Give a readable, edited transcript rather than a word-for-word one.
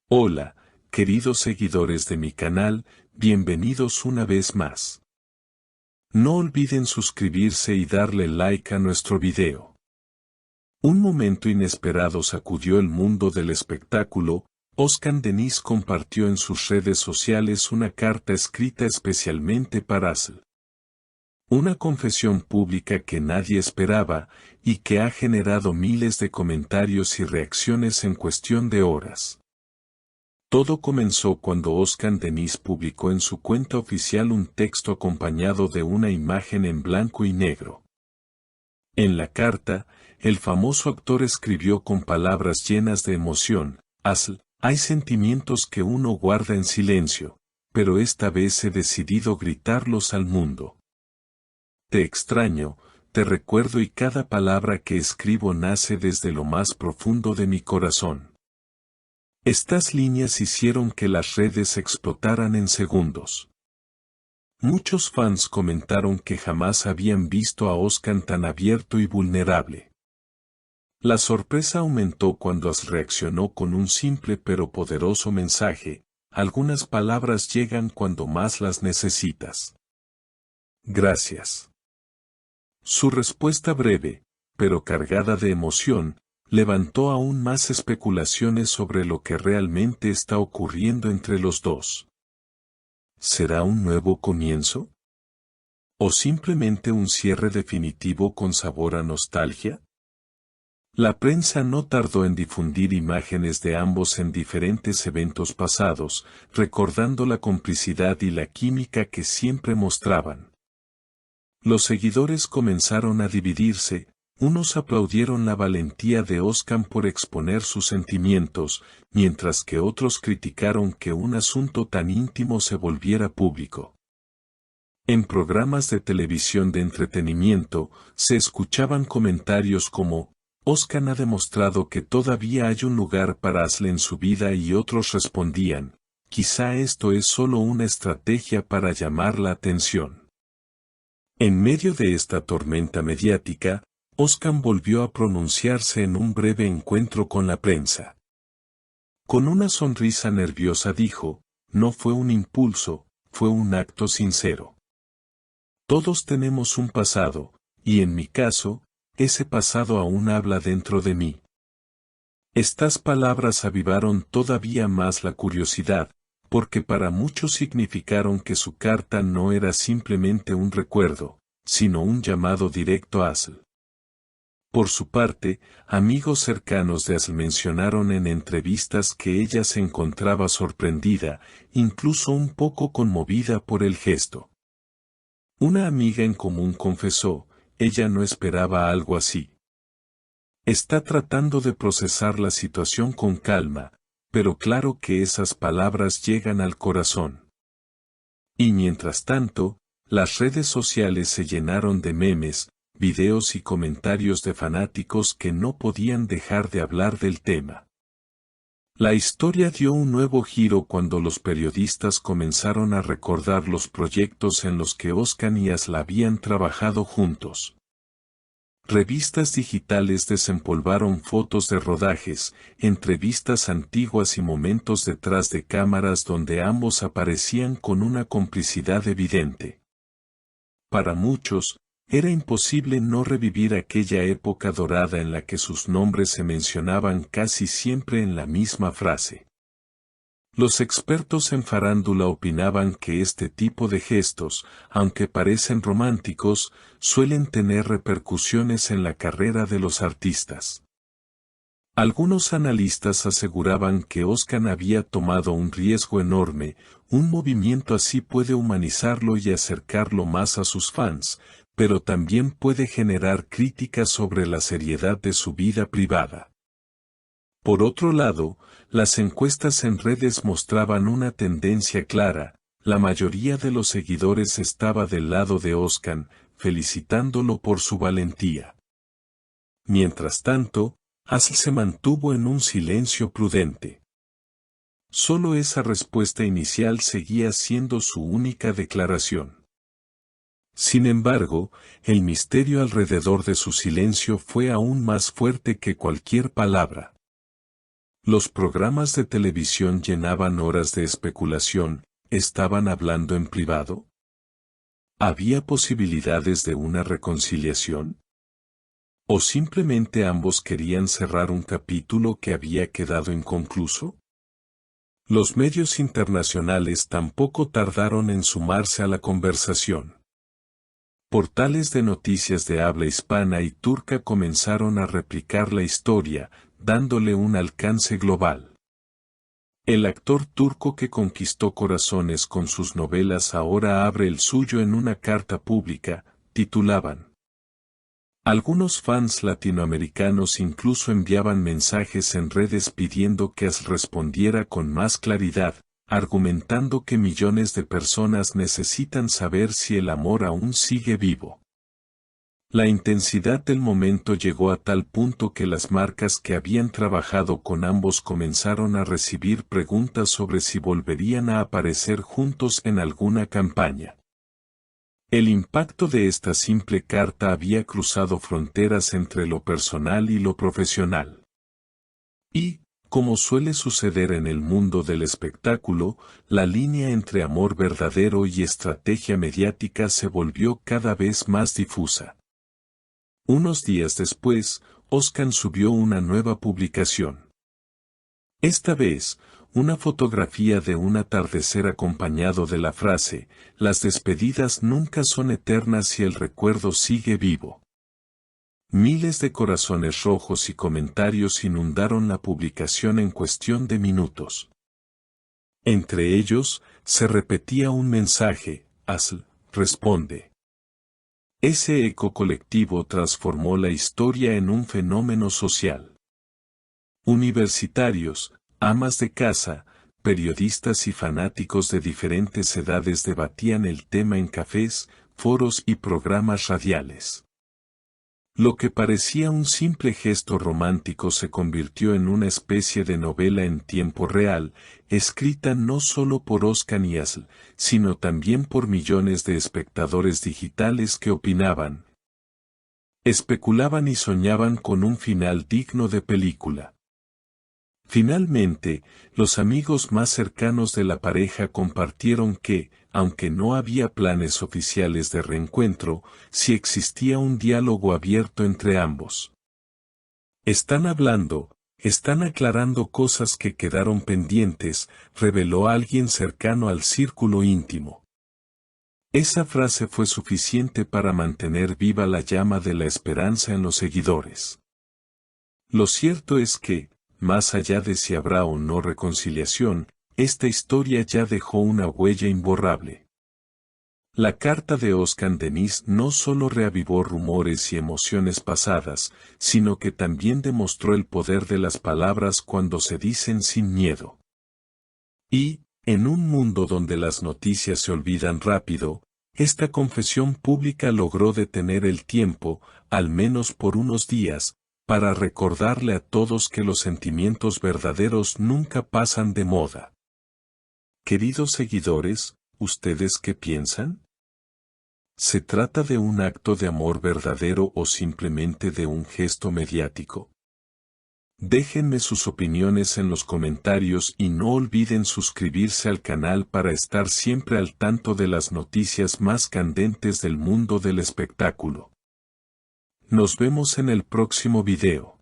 Hola, queridos seguidores de mi canal, bienvenidos una vez más. No olviden suscribirse y darle like a nuestro video. Un momento inesperado sacudió el mundo del espectáculo. Oscar Denis compartió en sus redes sociales una carta escrita especialmente para Asl. Una confesión pública que nadie esperaba y que ha generado miles de comentarios y reacciones en cuestión de horas. Todo comenzó cuando Oscar Denis publicó en su cuenta oficial un texto acompañado de una imagen en blanco y negro. En la carta, el famoso actor escribió con palabras llenas de emoción: Asl, hay sentimientos que uno guarda en silencio, pero esta vez he decidido gritarlos al mundo. Te extraño, te recuerdo y cada palabra que escribo nace desde lo más profundo de mi corazón. Estas líneas hicieron que las redes explotaran en segundos. Muchos fans comentaron que jamás habían visto a Oscar tan abierto y vulnerable. La sorpresa aumentó cuando Asl reaccionó con un simple pero poderoso mensaje: algunas palabras llegan cuando más las necesitas. Gracias. Su respuesta breve, pero cargada de emoción, levantó aún más especulaciones sobre lo que realmente está ocurriendo entre los dos. ¿Será un nuevo comienzo? ¿O simplemente un cierre definitivo con sabor a nostalgia? La prensa no tardó en difundir imágenes de ambos en diferentes eventos pasados, recordando la complicidad y la química que siempre mostraban. Los seguidores comenzaron a dividirse. Unos aplaudieron la valentía de Oscar por exponer sus sentimientos, mientras que otros criticaron que un asunto tan íntimo se volviera público. En programas de televisión de entretenimiento, se escuchaban comentarios como: Oscar ha demostrado que todavía hay un lugar para Asl en su vida, y otros respondían: quizá esto es solo una estrategia para llamar la atención. En medio de esta tormenta mediática, Oscar volvió a pronunciarse en un breve encuentro con la prensa. Con una sonrisa nerviosa dijo: no fue un impulso, fue un acto sincero. Todos tenemos un pasado, y en mi caso, ese pasado aún habla dentro de mí. Estas palabras avivaron todavía más la curiosidad, porque para muchos significaron que su carta no era simplemente un recuerdo, sino un llamado directo a Asl. Por su parte, amigos cercanos de Asl mencionaron en entrevistas que ella se encontraba sorprendida, incluso un poco conmovida por el gesto. Una amiga en común confesó: ella no esperaba algo así. Está tratando de procesar la situación con calma, pero claro que esas palabras llegan al corazón. Y mientras tanto, las redes sociales se llenaron de memes, videos y comentarios de fanáticos que no podían dejar de hablar del tema. La historia dio un nuevo giro cuando los periodistas comenzaron a recordar los proyectos en los que Oscar y Asl habían trabajado juntos. Revistas digitales desempolvaron fotos de rodajes, entrevistas antiguas y momentos detrás de cámaras donde ambos aparecían con una complicidad evidente. Para muchos, era imposible no revivir aquella época dorada en la que sus nombres se mencionaban casi siempre en la misma frase. Los expertos en farándula opinaban que este tipo de gestos, aunque parecen románticos, suelen tener repercusiones en la carrera de los artistas. Algunos analistas aseguraban que Oscar había tomado un riesgo enorme. Un movimiento así puede humanizarlo y acercarlo más a sus fans, pero también puede generar críticas sobre la seriedad de su vida privada. Por otro lado, las encuestas en redes mostraban una tendencia clara: la mayoría de los seguidores estaba del lado de Oscar, felicitándolo por su valentía. Mientras tanto, Asl se mantuvo en un silencio prudente. Solo esa respuesta inicial seguía siendo su única declaración. Sin embargo, el misterio alrededor de su silencio fue aún más fuerte que cualquier palabra. Los programas de televisión llenaban horas de especulación. ¿Estaban hablando en privado? ¿Había posibilidades de una reconciliación? ¿O simplemente ambos querían cerrar un capítulo que había quedado inconcluso? Los medios internacionales tampoco tardaron en sumarse a la conversación. Portales de noticias de habla hispana y turca comenzaron a replicar la historia, dándole un alcance global. El actor turco que conquistó corazones con sus novelas ahora abre el suyo en una carta pública, titulaban. Algunos fans latinoamericanos incluso enviaban mensajes en redes pidiendo que AS respondiera con más claridad, argumentando que millones de personas necesitan saber si el amor aún sigue vivo. La intensidad del momento llegó a tal punto que las marcas que habían trabajado con ambos comenzaron a recibir preguntas sobre si volverían a aparecer juntos en alguna campaña. El impacto de esta simple carta había cruzado fronteras entre lo personal y lo profesional. Y, como suele suceder en el mundo del espectáculo, la línea entre amor verdadero y estrategia mediática se volvió cada vez más difusa. Unos días después, Özkan subió una nueva publicación. Esta vez, una fotografía de un atardecer acompañado de la frase, las despedidas nunca son eternas y el recuerdo sigue vivo. Miles de corazones rojos y comentarios inundaron la publicación en cuestión de minutos. Entre ellos, se repetía un mensaje, AS responde. Ese eco colectivo transformó la historia en un fenómeno social. Universitarios, amas de casa, periodistas y fanáticos de diferentes edades debatían el tema en cafés, foros y programas radiales. Lo que parecía un simple gesto romántico se convirtió en una especie de novela en tiempo real, escrita no solo por Özkan y AS, sino también por millones de espectadores digitales que opinaban, especulaban y soñaban con un final digno de película. Finalmente, los amigos más cercanos de la pareja compartieron que, aunque no había planes oficiales de reencuentro, sí existía un diálogo abierto entre ambos. Están hablando, están aclarando cosas que quedaron pendientes, reveló alguien cercano al círculo íntimo. Esa frase fue suficiente para mantener viva la llama de la esperanza en los seguidores. Lo cierto es que, más allá de si habrá o no reconciliación, esta historia ya dejó una huella imborrable. La carta de Özkan Deniz no solo reavivó rumores y emociones pasadas, sino que también demostró el poder de las palabras cuando se dicen sin miedo. Y, en un mundo donde las noticias se olvidan rápido, esta confesión pública logró detener el tiempo, al menos por unos días, para recordarle a todos que los sentimientos verdaderos nunca pasan de moda. Queridos seguidores, ¿ustedes qué piensan? ¿Se trata de un acto de amor verdadero o simplemente de un gesto mediático? Déjenme sus opiniones en los comentarios y no olviden suscribirse al canal para estar siempre al tanto de las noticias más candentes del mundo del espectáculo. Nos vemos en el próximo video.